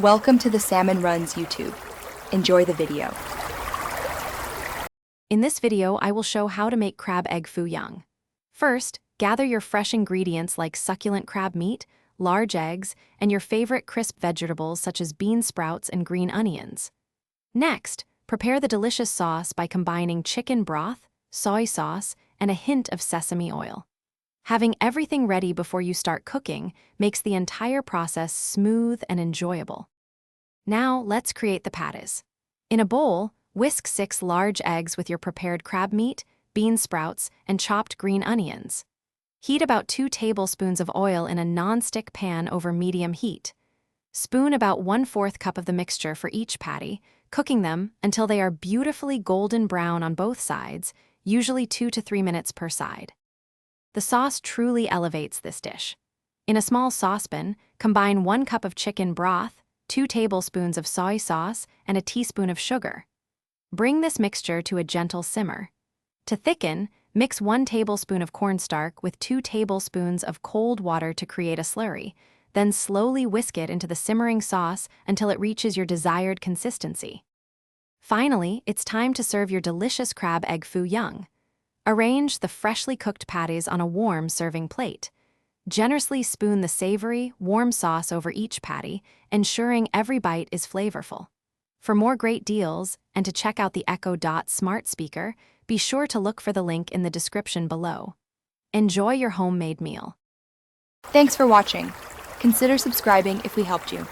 Welcome to the Salmon Runs YouTube. Enjoy the video. In this video, I will show how to make crab egg foo young. First, gather your fresh ingredients like succulent crab meat, large eggs, and your favorite crisp vegetables such as bean sprouts and green onions. Next, prepare the delicious sauce by combining chicken broth, soy sauce, and a hint of sesame oil. Having everything ready before you start cooking makes the entire process smooth and enjoyable. Now, let's create the patties. In a bowl, whisk 6 large eggs with your prepared crab meat, bean sprouts, and chopped green onions. Heat about 2 tablespoons of oil in a non-stick pan over medium heat. Spoon about 1/4 cup of the mixture for each patty, cooking them until they are beautifully golden brown on both sides, usually 2 to 3 minutes per side. The sauce truly elevates this dish. In a small saucepan, combine 1 cup of chicken broth, 2 tablespoons of soy sauce, and a teaspoon of sugar. Bring this mixture to a gentle simmer. To thicken, mix 1 tablespoon of cornstarch with 2 tablespoons of cold water to create a slurry, then slowly whisk it into the simmering sauce until it reaches your desired consistency. Finally, it's time to serve your delicious crab egg foo young. Arrange the freshly cooked patties on a warm serving plate. Generously spoon the savory, warm sauce over each patty, ensuring every bite is flavorful. For more great deals and to check out the Echo Dot smart speaker, be sure to look for the link in the description below. Enjoy your homemade meal. Thanks for watching. Consider subscribing if we helped you.